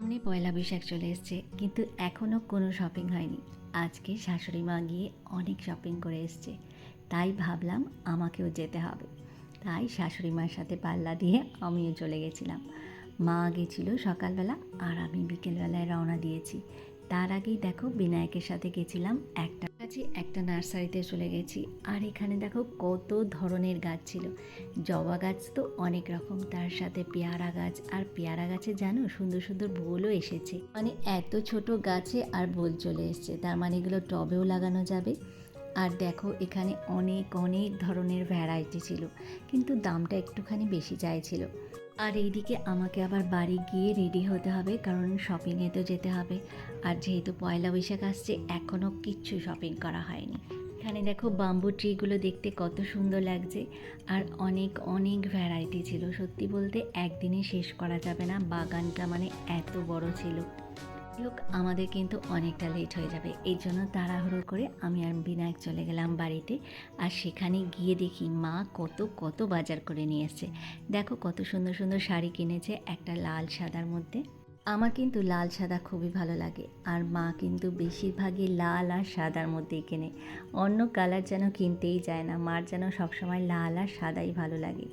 সামনে পয়লা বৈশাখ চলে এসছে, কিন্তু এখনও কোনো শপিং হয়নি। আজকে শাশুড়ি মা গিয়ে অনেক শপিং করে এসছে, তাই ভাবলাম আমাকেও যেতে হবে। তাই শাশুড়ি মার সাথে পাল্লা দিয়ে আমিও চলে গেছিলাম। মা গেছিল সকালবেলা আর আমি বিকেলবেলায় রওনা দিয়েছি। তার আগেই দেখো বিনায়কের সাথে গেছিলাম একটা নার্সারিতে চলে গেছি। আর এখানে দেখো কত ধরনের গাছ ছিল। জবা গাছ তো অনেক রকম, তার সাথে পেয়ারা গাছ, আর পেয়ারা গাছে জানো সুন্দর সুন্দর বোলও এসেছে। মানে এত ছোট গাছে আর বোল চলে এসছে, তার মানে এগুলো টবেও লাগানো যাবে। আর দেখো এখানে অনেক অনেক ধরনের ভ্যারাইটি ছিল, কিন্তু দামটা একটুখানি বেশি চাইছিল। আর এইদিকে আমাকে আবার বাড়ি গিয়ে রেডি হতে হবে, কারণ শপিংয়ে তো যেতে হবে। আর যেহেতু পয়লা বৈশাখ আসছে, এখনও কিচ্ছু শপিং করা হয়নি। এখানে দেখো বাম্বু ট্রিগুলো দেখতে কত সুন্দর লাগছে, আর অনেক অনেক ভ্যারাইটি ছিল। সত্যি বলতে একদিনে শেষ করা যাবে না, বাগানটা মানে এত বড় ছিল। লোক আমাদের কিন্তু অনেকটা লেট হয়ে যাবে, এই জন্য তাড়াহুড়ো করে আমি আর বিনায়ক চলে গেলাম বাড়িতে। আর সেখানে গিয়ে দেখি মা কত কত বাজার করে নিয়ে এসছে। দেখো কত সুন্দর সুন্দর শাড়ি কিনেছে, একটা লাল সাদার মধ্যে। আমার কিন্তু লাল সাদা খুবই ভালো লাগে, আর মা কিন্তু বেশিরভাগই লাল আর সাদার মধ্যেই কেনে। অন্য কালার যেন কিনতেই যায় না, মার যেন সবসময় লাল আর সাদাই ভালো লাগে।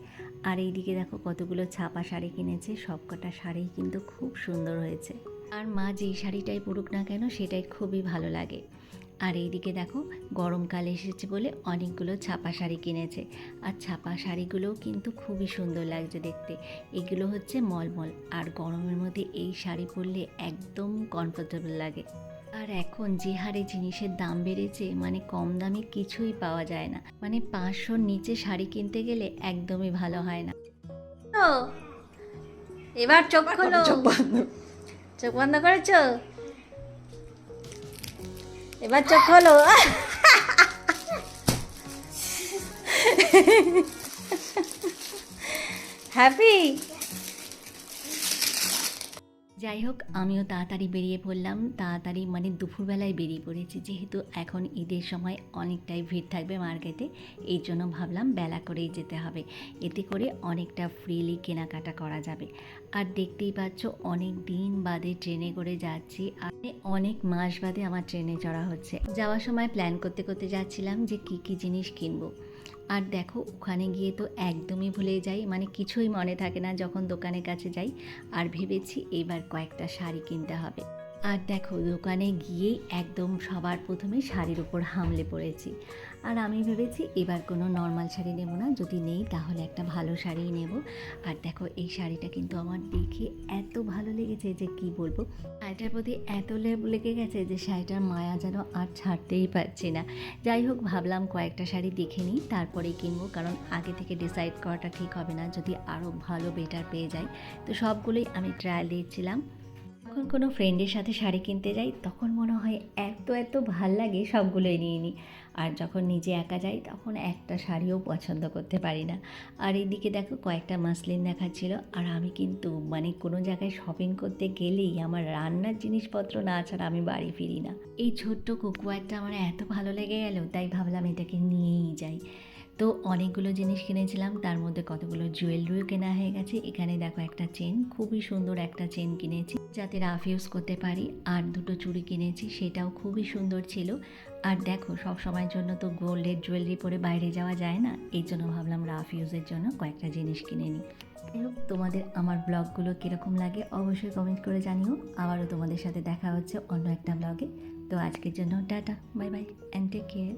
আর এইদিকে দেখো কতগুলো ছাপা শাড়ি কিনেছে, সবকটা শাড়িই কিন্তু খুব সুন্দর হয়েছে। আর মা যেই শাড়িটাই পরুক না কেন সেটাই খুবই ভালো লাগে। আর এইদিকে দেখো গরমকাল এসেছে বলে অনেকগুলো ছাপা শাড়ি কিনেছে, আর ছাপা শাড়িগুলোও কিন্তু খুবই সুন্দর লাগছে দেখতে। এগুলো হচ্ছে মলমল, আর গরমের মধ্যে এই শাড়ি পরলে একদম কমফোর্টেবল লাগে। আর এখন যে হারে জিনিসের দাম বেড়েছে, মানে কম দামে কিছুই পাওয়া যায় না। মানে 500-র নিচে শাড়ি কিনতে গেলে একদমই ভালো হয় না। তো এবার চোখ খোলো। চোখ বন্ধ করেছো? এবার চোখ খোলো। হ্যাপি? যাই হোক, আমিও তাড়াতাড়ি বেরিয়ে পড়লাম। তাড়াতাড়ি মানে দুপুরবেলায় বেরিয়ে পড়েছি, যেহেতু এখন ঈদের সময় অনেকটাই ভিড় থাকবে মার্কেটে। এই জন্য ভাবলাম বেলা করেই যেতে হবে, এতে করে অনেকটা ফ্রিলি কেনাকাটা করা যাবে। আর দেখতেই পাচ্ছ অনেক দিন বাদে ট্রেনে করে যাচ্ছি, আর অনেক মাস বাদে আমার ট্রেনে চড়া হচ্ছে। যাওয়ার সময় প্ল্যান করতে করতে যাচ্ছিলাম যে কী কী জিনিস কিনবো। আর দেখো ওখানে গিয়ে তো একদমই ভুলে যাই, মানে কিছুই মনে থাকে না যখন দোকানের কাছে যাই। আর ভেবেছি এবার কয়েকটা শাড়ি কিনতে হবে। আর দেখো দোকানে গিয়েই একদম সবার প্রথমে শাড়ির উপর হামলে পড়েছি। আর আমি ভেবেছি এবার কোনো নর্মাল শাড়ি নেব না, যদি নেই তাহলে একটা ভালো শাড়িই নেব। আর দেখো এই শাড়িটা কিন্তু আমার দেখে এত ভালো লেগেছে যে কি বলবো। শাড়িটার প্রতি এত লেগে গেছে যে শাড়িটার মায়া যেন আর ছাড়তেই পারছি না। যাই হোক, ভাবলাম কয়েকটা শাড়ি দেখে নিই তারপরেই কিনবো, কারণ আগে থেকে ডিসাইড করাটা ঠিক হবে না যদি আরও ভালো বেটার পেয়ে যাই। তো সবগুলোই আমি ট্রায়াল দিচ্ছিলাম। যখন কোনো ফ্রেন্ডের সাথে শাড়ি কিনতে যাই তখন মনে হয় এত এত ভাল লাগে সবগুলোই নিয়ে নিই। আর যখন নিজে একা যাই তখন একটা শাড়িও পছন্দ করতে পারি না। আর এইদিকে দেখো কয়েকটা মাসলিন দেখাচ্ছিল, আর আমি কিন্তু মানে কোনো জায়গায় শপিং করতে গেলেই আমার রান্নার জিনিসপত্র না ছাড়া আমি বাড়ি ফিরি না। এই ছোট্ট কুকুয়ারটা আমার এত ভালো লেগে গেল, তাই ভাবলাম এটাকে নিয়েই যাই। তো অনেকগুলো জিনিস কিনেছিলাম, তার মধ্যে কতগুলো জুয়েলারিও কেনা হয়ে গেছে। এখানে দেখো একটা চেন, খুবই সুন্দর একটা চেন কিনেছি যাতে রাফ ইউজ করতে পারি। আর দুটো চুড়ি কিনেছি, সেটাও খুবই সুন্দর ছিল। আর দেখো সব সময়ের জন্য তো গোল্ডের জুয়েলারি পরে বাইরে যাওয়া যায় না, এই জন্য ভাবলাম রাফ ইউজের জন্য কয়েকটা জিনিস কিনে নিই। যাই হোক, তোমাদের আমার ব্লগগুলো কীরকম লাগে অবশ্যই কমেন্ট করে জানিও। আবারও তোমাদের সাথে দেখা হচ্ছে অন্য একটা ব্লগে। তো আজকের জন্য tata, bye bye and take care.